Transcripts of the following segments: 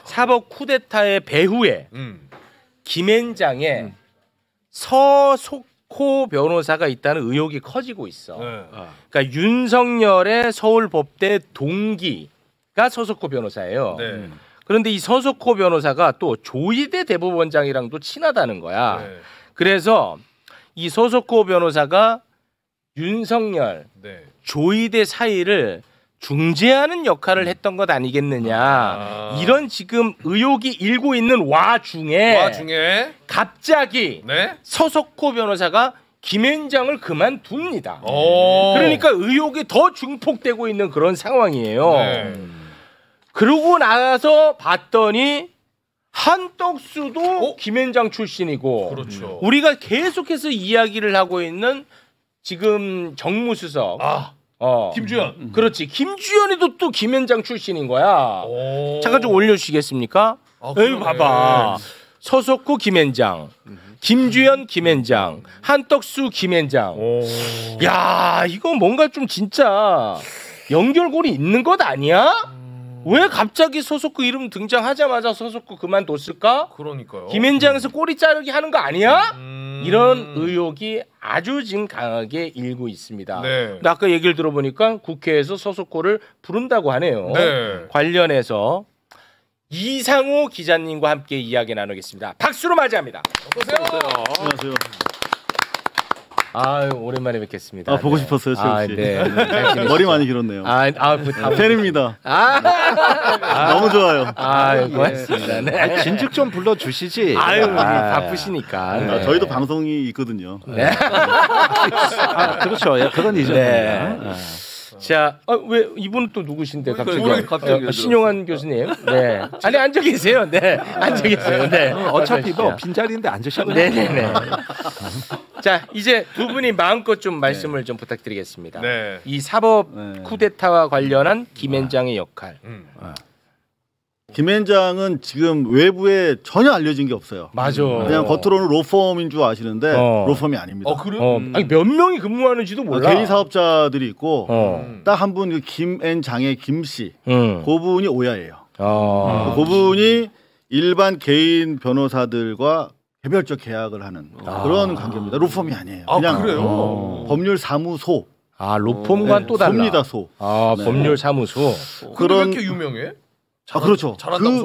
사법 쿠데타의 배후에 김앤장의 서석호 변호사가 있다는 의혹이 커지고 있어. 그러니까 윤석열의 서울법대 동기가 서석호 변호사예요. 그런데 이 서석호 변호사가 또 조희대 대법원장이랑도 친하다는 거야. 그래서 이 서석호 변호사가 윤석열, 조희대 사이를 중재하는 역할을 했던 것 아니겠느냐. 이런 지금 의혹이 일고 있는 와중에 갑자기 서석호 변호사가 김앤장을 그만둡니다. 그러니까 의혹이 더 증폭되고 있는 그런 상황이에요. 그러고 나서 봤더니 한떡수도 김앤장 출신이고 우리가 계속해서 이야기를 하고 있는 지금 정무수석 김주현. 그렇지. 김주현이도 또 김앤장 출신인 거야. 잠깐 좀 올려주시겠습니까? 여기 봐봐. 서석구 김앤장, 김주현 김앤장, 한떡수 김앤장. 야, 이거 뭔가 좀 진짜 연결고리 있는 것 아니야? 왜 갑자기 서석구 이름 등장하자마자 서석구 그만뒀을까? 그러니까요. 김앤장에서 꼬리 자르기 하는 거 아니야? 이런 의혹이 아주 지금 강하게 일고 있습니다. 근데 아까 얘기를 들어보니까 국회에서 서석호를 부른다고 하네요. 관련해서 이상호 기자님과 함께 이야기 나누겠습니다. 박수로 맞이합니다. 어서오세요. 안녕하세요. 아유, 오랜만에 뵙겠습니다. 보고 싶었어요, 최욱 씨. 머리 많이 길었네요. 팬입니다. 너무 좋아요. 고맙습니다. 진즉 좀 불러주시지. 바쁘시니까. 저희도 방송이 있거든요. 그렇죠. 그건 이제. 자, 왜 이분은 또 누구신데 갑자기? 신용환 교수님. 아니 앉아 계세요. 앉아 계세요. 어차피 뭐 빈자리인데 앉으셔도 네네네. 자, 이제 두 분이 마음껏 좀 말씀을 좀 부탁드리겠습니다. 이 사법 쿠데타와 관련한 김앤장의 역할. 김앤장은 지금 외부에 전혀 알려진 게 없어요. 맞아. 그냥 겉으로는 로펌인 줄 아시는데 로펌이 아닙니다. 그래요? 아니, 몇 명이 근무하는지도 몰라. 개인 사업자들이 있고 딱 한 분 김앤장의 김씨, 그분이 오야예요. 그분이 일반 개인 변호사들과 개별적 계약을 하는 그런 관계입니다. 로펌이 아니에요. 그냥 그래요? 법률 사무소. 로펌과는 또 달라. 소입니다, 소. 법률 사무소. 그런 왜 이렇게 유명해? 그렇죠.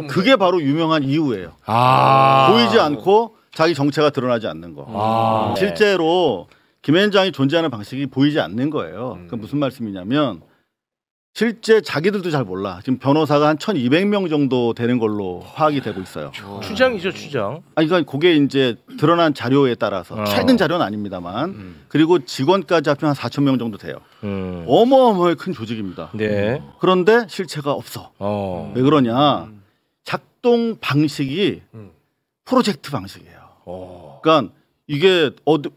그게 바로 유명한 이유예요. 보이지 않고 자기 정체가 드러나지 않는 거. 실제로 김앤장이 존재하는 방식이 보이지 않는 거예요. 그 무슨 말씀이냐면 실제 자기들도 잘 몰라. 지금 변호사가 한 1,200명 정도 되는 걸로 파악이 되고 있어요. 추정이죠, 추정. 그러니까 그게 이제 드러난 자료에 따라서 최근 자료는 아닙니다만 그리고 직원까지 합치면 한 4,000명 정도 돼요. 어마어마하게 큰 조직입니다. 그런데 실체가 없어. 왜 그러냐? 작동 방식이 프로젝트 방식이에요. 그러니까 이게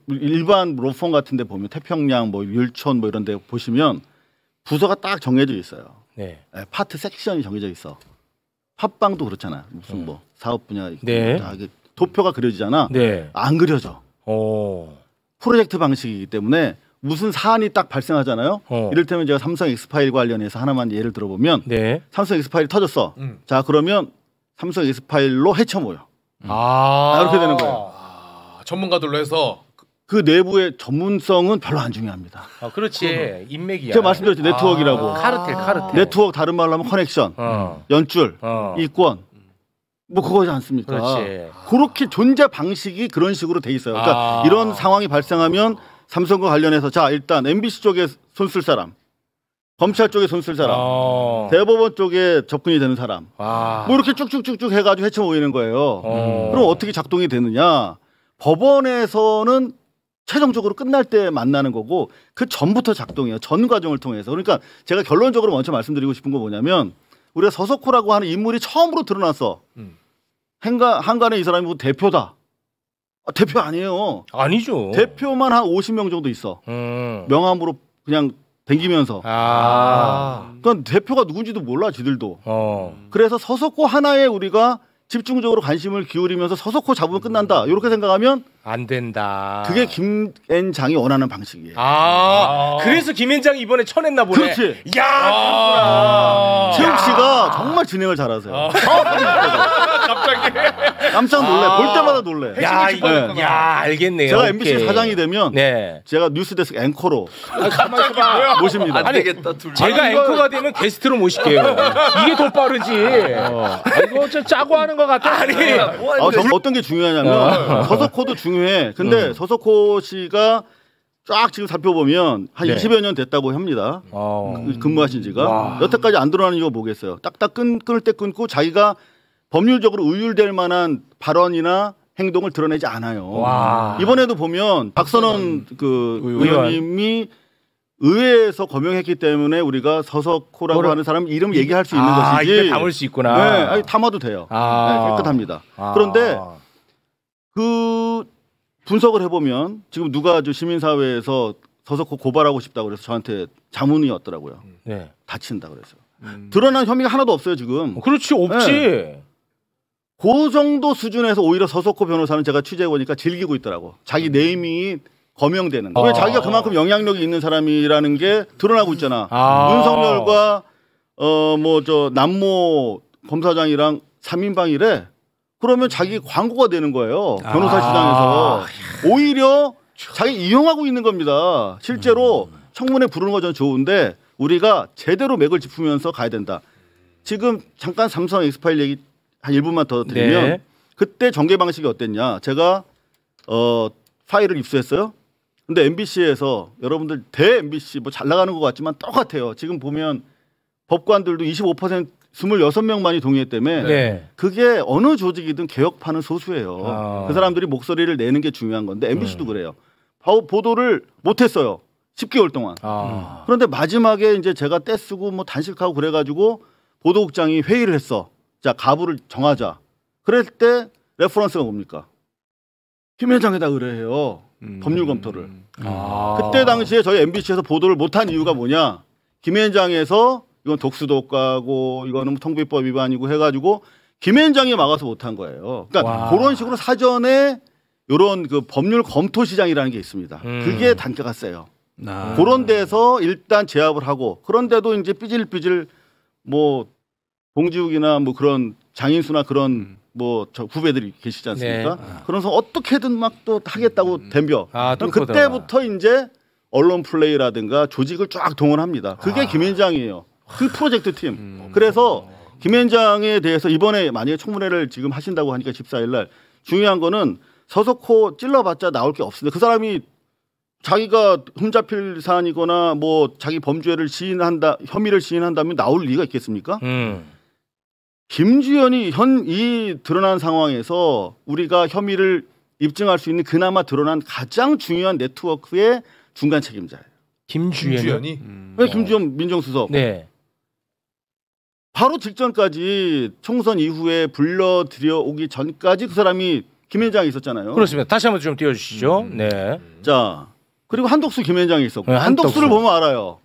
일반 로펌 같은 데 보면 태평양, 율촌 이런 데 보시면 부서가 딱 정해져 있어요. 파트 섹션이 정해져 있어. 팟빵도 그렇잖아. 무슨 사업 분야 도표가 그려지잖아. 안 그려져. 프로젝트 방식이기 때문에 무슨 사안이 딱 발생하잖아요. 이를테면 제가 삼성 엑스파일 관련해서 하나만 예를 들어보면 삼성 엑스파일이 터졌어. 자, 그러면 삼성 엑스파일로 헤쳐 모여. 이렇게 되는 거예요. 전문가들로 해서 그 내부의 전문성은 별로 안 중요합니다. 그렇지. 인맥이야. 제가 말씀드렸죠. 네트워크라고. 카르텔. 네트워크 다른 말로 하면 커넥션, 연줄, 이권. 그거지 않습니까? 그렇지. 그렇게 존재 방식이 그런 식으로 돼 있어요. 그러니까 이런 상황이 발생하면 삼성과 관련해서 자, 일단 MBC 쪽에 손쓸 사람, 검찰 쪽에 손쓸 사람, 대법원 쪽에 접근이 되는 사람, 이렇게 쭉쭉쭉쭉 해가지고 헤쳐 모이는 거예요. 그럼 어떻게 작동이 되느냐? 법원에서는 최종적으로 끝날 때 만나는 거고 그 전부터 작동해요. 전 과정을 통해서. 그러니까 제가 결론적으로 먼저 말씀드리고 싶은 건 뭐냐면 우리가 서석호라고 하는 인물이 처음으로 드러났어. 한간에 이 사람이 대표다. 대표 아니에요. 아니죠. 대표만 한 50명 정도 있어. 명함으로 그냥 댕기면서. 그러니까 대표가 누군지도 몰라 지들도. 그래서 서석호 하나에 우리가 집중적으로 관심을 기울이면서 서석호 잡으면 끝난다. 이렇게 생각하면 안 된다. 그게 김앤장이 원하는 방식이에요. 그래서 김앤장이 이번에 쳐냈나 보네. 그렇지. 야, 최욱 씨가 정말 진행을 잘하세요. 갑자기 깜짝 놀래. 볼 때마다 놀래. 야, 알겠네요. 제가 오케이. MBC 사장이 되면 네. 제가 뉴스데스크 앵커로 모십니다. 아니, 제가 앵커가 되면 게스트로 모실게요. 이게 더 빠르지. 이거 좀 짜고 하는 것 같아. 아니, 어떤 게 중요하냐면 서석호도 중요해. 근데 서석호 씨가 쫙 지금 살펴보면 한 20여 년 됐다고 합니다. 근무하신 지가. 여태까지 안 드러나는 이유가 뭐겠어요. 딱딱 끊을 때 끊고 자기가 법률적으로 의율될 만한 발언이나 행동을 드러내지 않아요. 이번에도 보면 박선원 그 의원님이 의회에서 거명했기 때문에 우리가 서석호라고 하는 사람 이름 얘기할 수 있는 것이지. 입에 담을 수 있구나. 네, 아니, 담아도 돼요. 네, 깨끗합니다. 그런데 그 분석을 해보면 지금 누가 시민사회에서 서석호 고발하고 싶다고 그래서 저한테 자문이 왔더라고요. 네. 다친다 그래서. 드러난 혐의가 하나도 없어요 지금. 그렇지 없지. 네. 그 정도 수준에서 오히려 서석호 변호사는 제가 취재해보니까 즐기고 있더라고. 자기 네이밍이 거명되는. 왜 자기가 그만큼 영향력이 있는 사람이라는 게 드러나고 있잖아. 윤석열과 남모 검사장이랑 3인방이래. 그러면 자기 광고가 되는 거예요. 변호사 시장에서. 오히려 자기 이용하고 있는 겁니다. 실제로 청문회 부르는 거 전 좋은데 우리가 제대로 맥을 짚으면서 가야 된다. 지금 잠깐 삼성 엑스파일 얘기 한 1분만 더 드리면 그때 전개 방식이 어땠냐. 제가 파일을 입수했어요. 근데 MBC에서 여러분들 대 MBC 뭐 잘 나가는 것 같지만 똑같아요. 지금 보면 법관들도 25% 26명만이 동의했다며 그게 어느 조직이든 개혁파는 소수예요. 그 사람들이 목소리를 내는 게 중요한 건데 MBC도 그래요. 보도를 못했어요. 10개월 동안. 그런데 마지막에 이제 제가 떼쓰고 뭐 단식하고 그래가지고 보도국장이 회의를 했어. 자, 가부를 정하자. 그럴 때 레퍼런스가 뭡니까? 김현장에다 의뢰해요. 법률 검토를. 그때 당시에 저희 MBC에서 보도를 못한 이유가 뭐냐? 김현장에서 이건 독수독가고 이거는 통비법 위반이고 해가지고 김현장이 막아서 못한 거예요. 그러니까 그런 식으로 사전에 이런 그 법률 검토 시장이라는 게 있습니다. 그게 단가가 세요. 그런 데서 일단 제압을 하고 그런데도 이제 삐질삐질 뭐 봉지욱이나 뭐 그런 장인수나 그런 뭐 저 후배들이 계시지 않습니까? 그래서 어떻게든 막 또 하겠다고 덤벼. 그때부터 이제 언론 플레이라든가 조직을 쫙 동원합니다. 그게 김현장이에요. 그 프로젝트 팀. 그래서 김현장에 대해서 이번에 만약에 청문회를 지금 하신다고 하니까 14일 날 중요한 거는 서석호 찔러봤자 나올 게 없습니다. 그 사람이 자기가 흠잡힐 사안이거나 뭐 자기 범죄를 혐의를 시인한다면 나올 리가 있겠습니까? 김주현이 이 드러난 상황에서 우리가 혐의를 입증할 수 있는 그나마 드러난 가장 중요한 네트워크의 중간 책임자예요. 김주현이? 왜 김주현 민정수석? 네. 바로 직전까지 총선 이후에 불러들여오기 전까지 그 사람이 김현장이 있었잖아요. 그렇습니다. 다시 한번 좀 띄워주시죠. 네. 자, 그리고 한독수 김현장이 있었고 네, 한독수를 보면 알아요.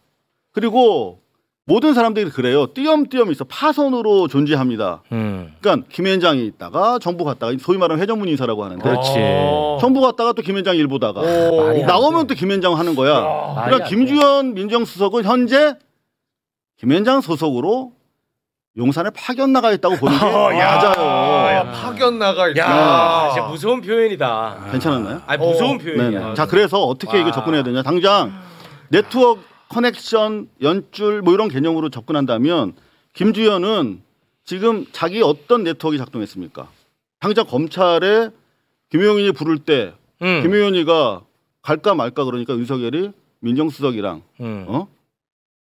그리고 모든 사람들이 그래요. 띄엄띄엄 있어. 파선으로 존재합니다. 그러니까 김현장이 있다가 정부 갔다가 소위 말하는 회전문 인사라고 하는데 그렇지. 정부 갔다가 또 김현장 일 보다가 나오면 또 김현장 하는 거야. 그러니까 김주현 민정수석은 현재 김현장 소속으로 용산에 파견 나가 있다고 보는 게 맞아요. 파견 나가 있다. 야, 진짜 무서운 표현이다. 괜찮았나요? 아니, 무서운 표현이야. 자, 그래서 어떻게 이거 접근해야 되냐? 당장 네트워크 커넥션, 연줄 뭐 이런 개념으로 접근한다면 김주현은 지금 자기 어떤 네트워크가 작동했습니까? 당장 검찰에 김용현이 부를 때 김용현이가 갈까 말까 그러니까 윤석열이 민정수석이랑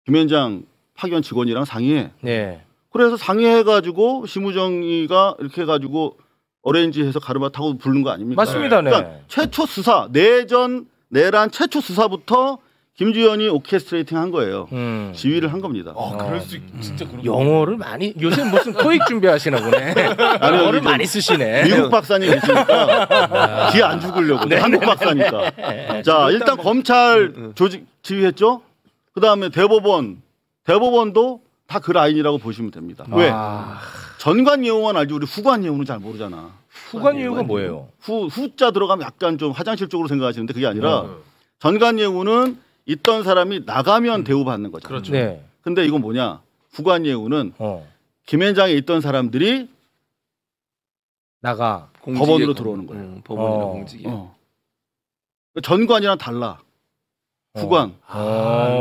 김현장 파견 직원이랑 상의해. 네. 그래서 상의해가지고 심우정이가 이렇게 해가지고 어레인지해서 가르마 타고 부른 거 아닙니까? 맞습니다. 네. 그러니까 최초 수사 내란 최초 수사부터 김주현이 오케스트레이팅 한 거예요. 지휘를 한 겁니다. 그럴 수 진짜 그런 영어를 많이 요새 무슨 토익 준비하시나 보네. 영어를 많이 쓰시네. 미국 박사님 계시니까 기회 안 죽으려고. 한국 박사니까. 자, 일단 검찰 조직 지휘했죠. 그다음에 대법원도 다 그 라인이라고 보시면 됩니다. 왜? 전관 예우만 알지 우리 후관 예우는 잘 모르잖아. 후관 예우가 뭐예요? 후자 들어가면 약간 좀 화장실 쪽으로 생각하시는데 그게 아니라 전관 예우는 있던 사람이 나가면 대우받는 거죠. 그렇죠. 네. 근데 이건 뭐냐? 후관 예우는 김현장에 있던 사람들이 나가 법원으로 들어오는 거예요. 법원이나 공직이. 전관이랑 달라. 후관.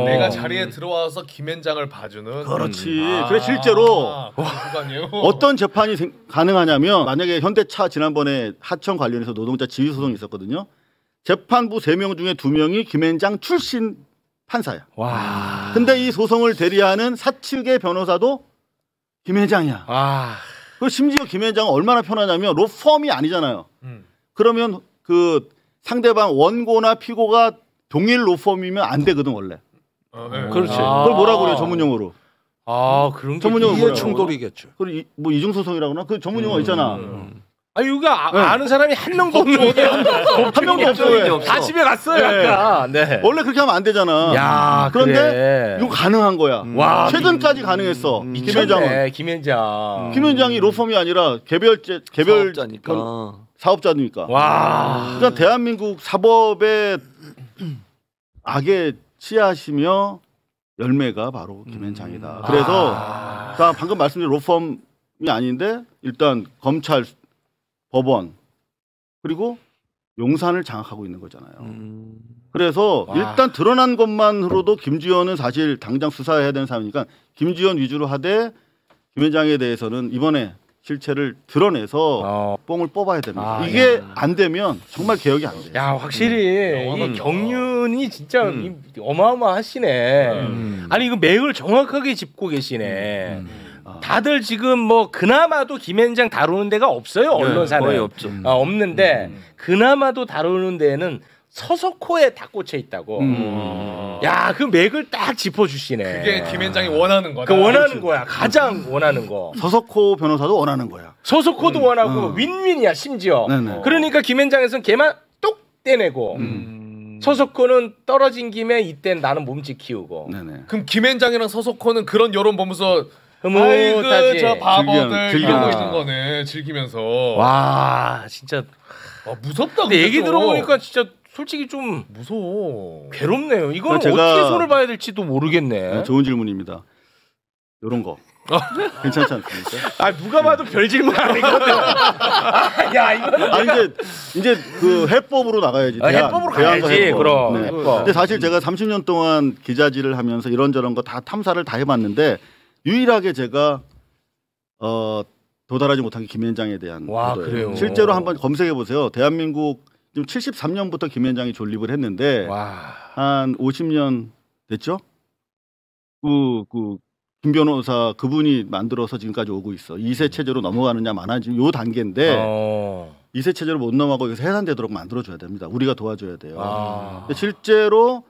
내가 자리에 들어와서 김현장을 봐주는. 그렇지. 그래 실제로 후관이요. 어떤 재판이 가능하냐면 만약에 현대차 지난번에 하청 관련해서 노동자 지위 소송이 있었거든요. 재판부 3명 중에 2명이 김현장 출신 판사야. 와. 근데 이 소송을 대리하는 사측의 변호사도 김현장이야. 그리고 심지어 김현장은 얼마나 편하냐면 로펌이 아니잖아요. 그러면 그 상대방 원고나 피고가 동일 로펌이면 안 되거든 원래. 네. 그렇지. 그걸 뭐라고 그래요 전문용어로? 그런 전문용어 이해 충돌이겠죠. 그리고 뭐 이중소송이라고나 그 전문용어 있잖아. 이거 아는 사람이 한 명도 없는데 한 명도 없어요. 다 집에 갔어요. 아까. 네. 원래 그렇게 하면 안 되잖아. 야, 그런데 그래. 이거 가능한 거야. 와, 최근까지 가능했어. 김현장은. 김현장. 김현장이 로펌이 아니라 개별 사업자니까. 와. 그러니까 대한민국 사법의 악에 취하시며 열매가 바로 김현장이다. 그래서 방금 말씀드린 로펌이 아닌데 일단 검찰, 법원 그리고 용산을 장악하고 있는 거잖아요. 그래서 일단 드러난 것만으로도 김주현은 사실 당장 수사해야 되는 사람이니까 김주현 위주로 하되 김현장에 대해서는 이번에 실체를 드러내서 뽕을 뽑아야 됩니다. 이게 안 되면 정말 개혁이 안 돼요. 야 확실히 이 경륜이 진짜 어마어마하시네. 아니 이거 맥을 정확하게 짚고 계시네. 다들 지금 뭐 그나마도 김현장 다루는 데가 없어요. 언론사는 거의 없죠. 없는데 그나마도 다루는 데는 서석호에 다 꽂혀 있다고. 야, 그 맥을 딱 짚어주시네. 그게 김현장이 원하는 거다. 그 원하는 거야. 가장 원하는 거. 서석호 변호사도 원하는 거야. 서석호도 원하고 윈윈이야 심지어. 네네. 그러니까 김현장에서는 걔만 똑 떼내고 서석호는 떨어진 김에 이땐 나는 몸집 키우고. 네네. 그럼 김현장이랑 서석호는 그런 여론 보면서 아이고 저 바보들 즐기는 이러고 있는 거네. 즐기면서. 와 진짜 무섭다. 근데 얘기 들어보니까 진짜 솔직히 좀 무서워. 괴롭네요. 이거는 제가 어떻게 손을 봐야 될지도 모르겠네. 좋은 질문입니다. 이런 거 괜찮지 않습니까? 누가 봐도 별 질문 아니거든. 야 이거는 이제 그 해법으로 나가야지. 해법으로 가야지. 해법. 그럼. 네. 해법. 근데 사실 제가 30년 동안 기자질을 하면서 이런저런 거 다 탐사를 다 해봤는데 유일하게 제가 도달하지 못한 게 김현장에 대한 보도예요. 그래요. 실제로 한번 검색해 보세요. 대한민국 지금 73년부터 김현장이 존립을 했는데 한 50년 됐죠? 김 변호사 그분이 만들어서 지금까지 오고 있어. 2세 체제로 넘어가느냐 마느냐 지금 요 단계인데 2세 체제로 못 넘어가고 여기서 해산되도록 만들어줘야 됩니다. 우리가 도와줘야 돼요. 근데 실제로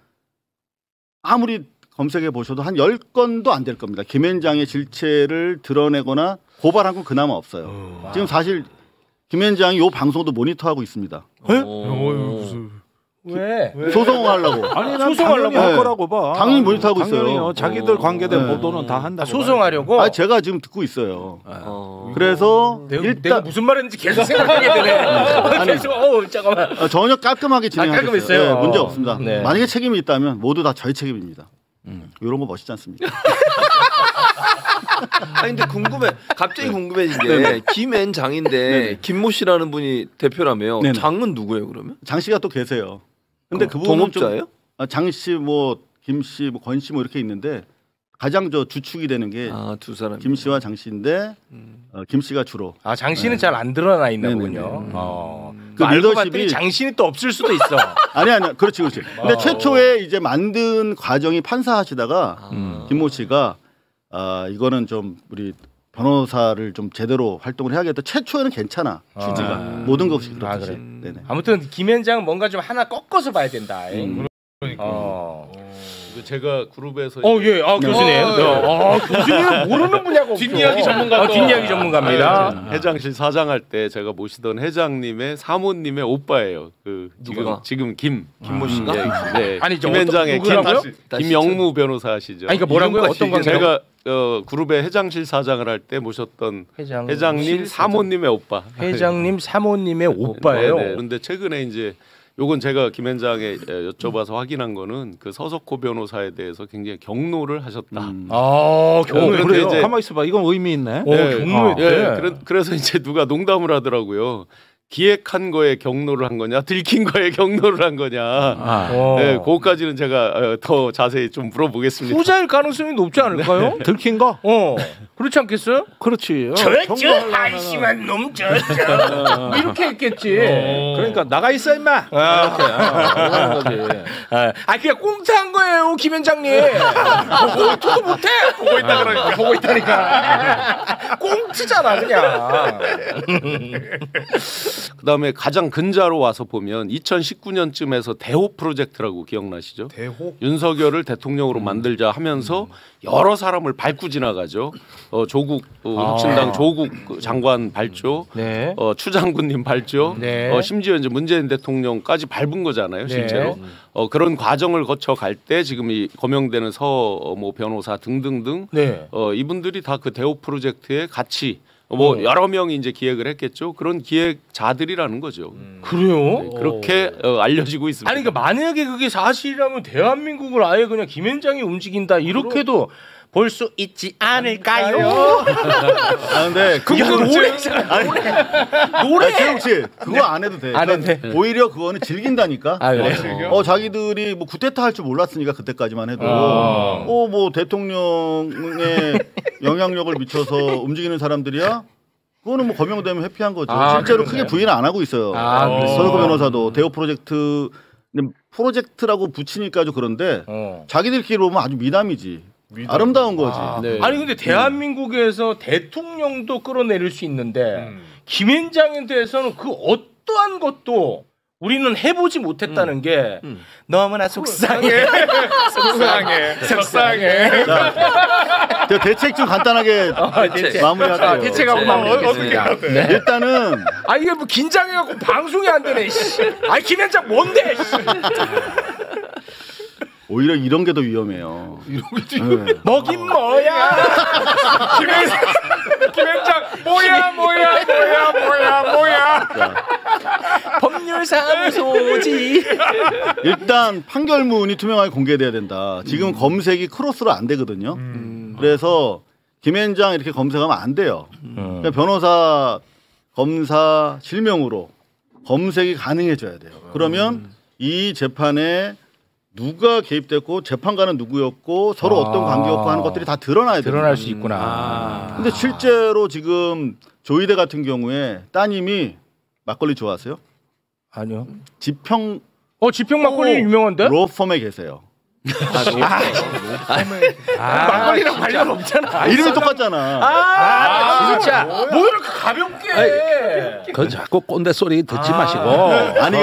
아무리 검색해 보셔도 한 10건도 안 될 겁니다. 김현장의 실체를 드러내거나 고발한 건 그나마 없어요. 지금 사실 김현장이 요 방송도 모니터하고 있습니다. 왜? 소송하려고. 아니 난 소송하려고 당연히 할 네. 거라고 봐. 당연히 모니터하고 당연히 있어요. 자기들 관계된 보도는 다 한다. 소송하려고? 제가 지금 듣고 있어요. 그래서 내가 무슨 말했는지 계속 생각하게 되네. 계속 잠깐만. 전혀 깔끔하게 진행하겠어요. 깔끔했어요. 네, 문제 없습니다. 네. 만약에 책임이 있다면 모두 다 저의 책임입니다. 이런 거 멋있지 않습니까? 아니 근데 갑자기 궁금해진 게 김현장인데 김모 씨라는 분이 대표라며요. 네네. 장은 누구예요 그러면? 장 씨가 또 계세요. 근데 그분은 동업자예요? 장 씨, 뭐 김 씨, 뭐 권 씨 뭐 이렇게 있는데 가장 주축이 되는 게 두 사람. 김 씨와 장 씨인데 김 씨가 주로. 장 씨는 잘 안 드러나 있나 네네네. 보군요. 그 알고 봤더니 리더십이 장 씨는 또 없을 수도 있어. 아니 그렇지. 근데 최초에 이제 만든 과정이 판사하시다가 김모 씨가 이거는 좀 우리 변호사를 좀 제대로 활동을 해야겠다. 최초에는 괜찮아. 취지가 모든 것이 그렇듯이. 그래. 네네. 아무튼 김현장 뭔가 좀 하나 꺾어서 봐야 된다. 제가 그룹에서 예. 교수님. 교수님 모르는 분야가 없어. 뒷이야기 전문가. 뒷이야기 전문가입니다. 회장실 사장할 때 제가 모시던 회장님의 사모님의 오빠예요. 지금 김모 씨가? 네. 아니 김현장의 누구라고요? 김영무 변호사시죠. 아니 그러니까 뭐라고요? 어떤 관계? 제가 그룹의 회장실 사장을 할 때 모셨던 회장님 사모님의 오빠. 회장님 사모님의 오빠예요. 네. 그런데 최근에 이제 요건 제가 김현장에 여쭤봐서 확인한 거는 그 서석호 변호사에 대해서 굉장히 경로를 하셨다. 경로 그래요. 가만 있어봐. 이건 의미 있네. 경로했대. 그래서 이제 누가 농담을 하더라고요. 기획한 거에 경로를 한 거냐, 들킨 거에 경로를 한 거냐. 네, 그거까지는 제가 더 자세히 좀 물어보겠습니다. 후자일 가능성이 높지 않을까요? 네. 들킨 거? 그렇지 않겠어요? 그렇지. 저 한심한 놈 저. 이렇게 했겠지. 그러니까 나가 있어 임마. 그냥 꽁트한 거예요, 김현장님. 꽁트도 못해. 보고 있다 그러니까. 보고 있다니까. 꽁트잖아 그냥. 그다음에 가장 근자로 와서 보면 2019년쯤에서 대호 프로젝트라고 기억나시죠? 대호? 윤석열을 대통령으로 만들자 하면서 여러 사람을 밟고 지나가죠. 조국 혁신당 조국 장관 발조, 네. 추 장군님 발조, 네. 심지어 이제 문재인 대통령까지 밟은 거잖아요, 실제로. 네. 그런 과정을 거쳐 갈 때 지금 이 거명되는 뭐 변호사 등등등 네. 이분들이 다 그 대호 프로젝트에 같이 여러 명이 이제 기획을 했겠죠. 그런 기획자들이라는 거죠. 그래요? 네, 그렇게 알려지고 있습니다. 아니 그러니까 만약에 그게 사실이라면 대한민국을 아예 그냥 김현장이 움직인다 이렇게도 볼 수 있지 않을까요? 근데 그게 노래 최욱 씨 그거 안 해도 돼. 안 해도 돼. 오히려 그거는 즐긴다니까. 그래? 자기들이 뭐 쿠데타 할 줄 몰랐으니까 그때까지만 해도 뭐 대통령의 영향력을 미쳐서 움직이는 사람들이야. 그거는 뭐 거명되면 회피한 거죠. 실제로 크게 부인을 안 하고 있어요. 서석호 변호사도 대호 프로젝트라고 붙이니까 좀 그런데 자기들끼리 보면 아주 미담이지. 아름다운 거지. 네. 아니 근데 대한민국에서 대통령도 끌어내릴 수 있는데 김현장에 대해서는 그 어떠한 것도 우리는 해보지 못했다는 게 너무나 속상해. 속상해. 자, 대책 좀 간단하게 마무리할게요. 대책하고 마무리하겠습니다. 네. 일단은 이게 뭐 긴장해갖고 방송이 안 되네. 김현장 뭔데? 오히려 이런 게 더 위험해요. 먹인 뭐야? 김현장 뭐야? 법률사무소지. 일단 판결문이 투명하게 공개돼야 된다. 지금 검색이 크로스로 안 되거든요. 그래서 김현장 이렇게 검색하면 안 돼요. 그러니까 변호사, 검사 실명으로 검색이 가능해져야 돼요. 그러면 이 재판에 누가 개입됐고 재판관은 누구였고 서로 어떤 관계였고 하는 것들이 다 드러나야 돼요. 드러날 수 있구나. 근데 실제로 지금 조이대 같은 경우에 따님이 막걸리 좋아하세요? 아니요. 지평 막걸리 유명한데? 로펌에 계세요. 막걸리랑 관련 없잖아. 이름이 똑같잖아. 진짜 뭐 이렇게 가볍게 해. 그 자꾸 꼰대 소리 듣지 마시고. 아니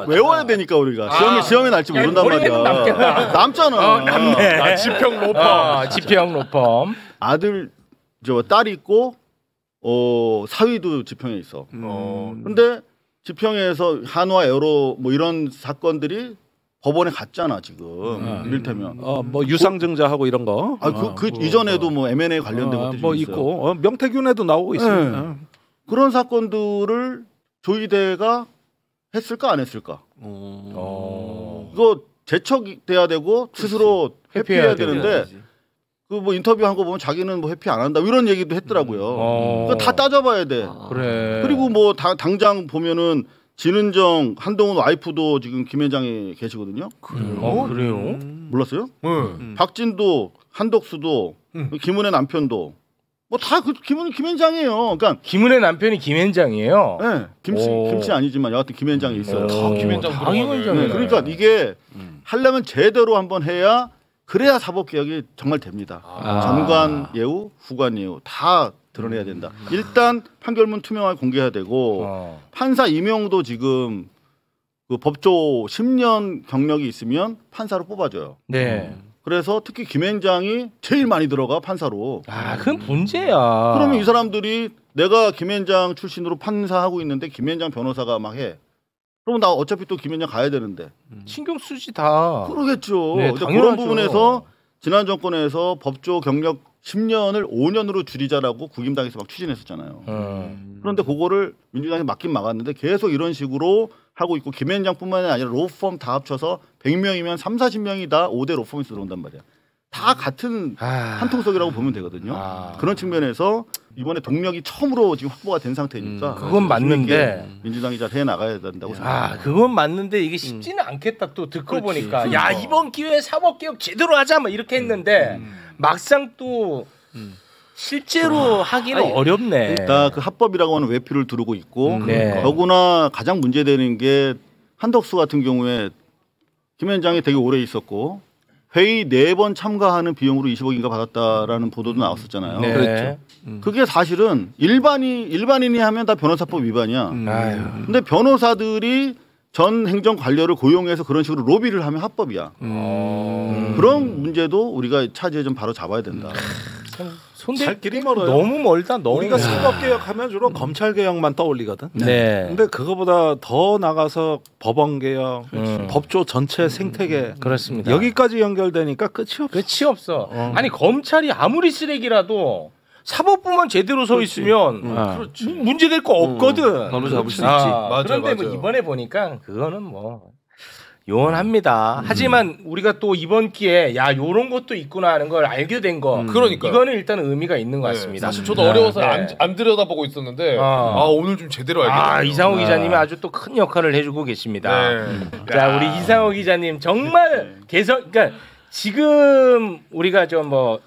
외워야 되니까 우리가 시험에 날지 모른단 말이야. 남잖아. 남네. 지평 로펌. 지평 로펌. 아들 딸이 있고 사위도 지평에 있어. 근데 지평에서 한화 에어로 뭐 이런 사건들이 법원에 갔잖아 지금. 이를테면 뭐 유상증자하고 이런 거. 그 이전에도 뭐 M&A 관련된 것들이 뭐 있어요. 있고 명태균에도 나오고 있어요. 네. 그런 사건들을 조이대가 했을까 안 했을까? 이거 제척돼야 되고 스스로 회피해야 되는데 그 뭐 인터뷰한 거 보면 자기는 뭐 회피 안 한다 이런 얘기도 했더라고요. 다 따져봐야 돼. 그래. 그리고 뭐 당장 보면은 진은정 한동훈 와이프도 지금 김현장에 계시거든요. 그래요? 몰랐어요? 박진도 한덕수도 김은혜 남편도 뭐 다 그 김현장이에요. 그러니까 김은혜 남편이 김현장이에요. 네, 김씨 아니지만 여하튼 김현장이 있어요. 다 김현장 들어가네. 그러니까 이게 하려면 제대로 한번 해야 그래야 사법개혁이 정말 됩니다. 전관 예우, 후관 예우 다 드러내야 된다. 일단 판결문 투명하게 공개해야 되고 판사 임용도 지금 그 법조 10년 경력이 있으면 판사로 뽑아줘요. 네. 그래서 특히 김현장이 제일 많이 들어가 판사로. 그건 문제야. 그러면 이 사람들이 내가 김현장 출신으로 판사하고 있는데 김현장 변호사가 막 해. 그럼 나 어차피 또 김현장 가야 되는데. 신경 쓰지 다. 그러겠죠. 네, 그런 부분에서 지난 정권에서 법조 경력 10년을 5년으로 줄이자라고 국임당에서 막 추진했었잖아요. 그런데 그거를 민주당이 막긴 막았는데 계속 이런 식으로 하고 있고 김현장뿐만이 아니라 로펌 다 합쳐서 100명이면 3, 40명이 다 5대 로펌이 들어온단 말이야. 다 같은 한 통속이라고 보면 되거든요. 그런 측면에서 이번에 동력이 처음으로 지금 확보가 된 상태니까 그건 맞는데 민주당이 잘 해나가야 된다고 생각합니다. 그건 맞는데 이게 쉽지는 않겠다. 또 듣고 보니까 야 이번 기회에 사법개혁 제대로 하자 막 이렇게 했는데 막상 또 실제로 하기는 어렵네. 일단 그 합법이라고 하는 외표를 두르고 있고 더구나 가장 문제되는 게 한덕수 같은 경우에 김현장이 되게 오래 있었고 회의 4번 참가하는 비용으로 20억인가 받았다라는 보도도 나왔었잖아요. 네. 그렇죠. 그게 사실은 일반인이 하면 다 변호사법 위반이야. 근데 변호사들이 전 행정 관료를 고용해서 그런 식으로 로비를 하면 합법이야. 그런 문제도 우리가 차지해 좀 바로 잡아야 된다. 살 길이 멀어요. 너무 멀다. 너무 우리가 사법개혁하면 주로 검찰개혁만 떠올리거든. 네. 근데 그거보다 더 나가서 법원개혁, 법조 전체 생태계 그렇습니다. 여기까지 연결되니까 끝이 없어. 아니 검찰이 아무리 쓰레기라도 사법부만 제대로 서 있으면 문제될 거 없거든. 바로 잡을 수 있지. 그런데 뭐 이번에 보니까 그거는 뭐 요원합니다. 하지만 우리가 또 이번 기회에 야 요런 것도 있구나 하는 걸 알게 된 거. 그러니까 이거는 일단 의미가 있는 것 같습니다. 사실 저도 어려워서 안 들여다보고 있었는데 오늘 좀 제대로 알게 됐네요. 이상호 기자님이 아주 또 큰 역할을 해주고 계십니다. 자 우리 이상호 기자님 정말 그러니까 지금 우리가 좀 뭐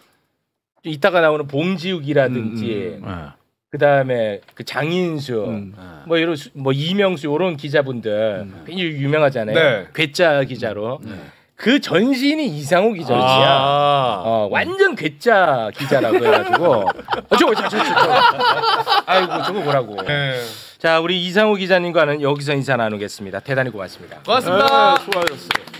이따가 나오는 봉지욱이라든지 그다음에 그 장인수 뭐 이런 뭐 이명수 이런 기자분들 굉장히 유명하잖아요. 네. 괴짜 기자로. 그 전신이 이상호 기자였어요. 완전 괴짜 기자라고 해가지고 저거 아이고 저거 뭐라고. 자 우리 이상호 기자님과는 여기서 인사 나누겠습니다. 대단히 고맙습니다. 고맙습니다. 수고하셨어요.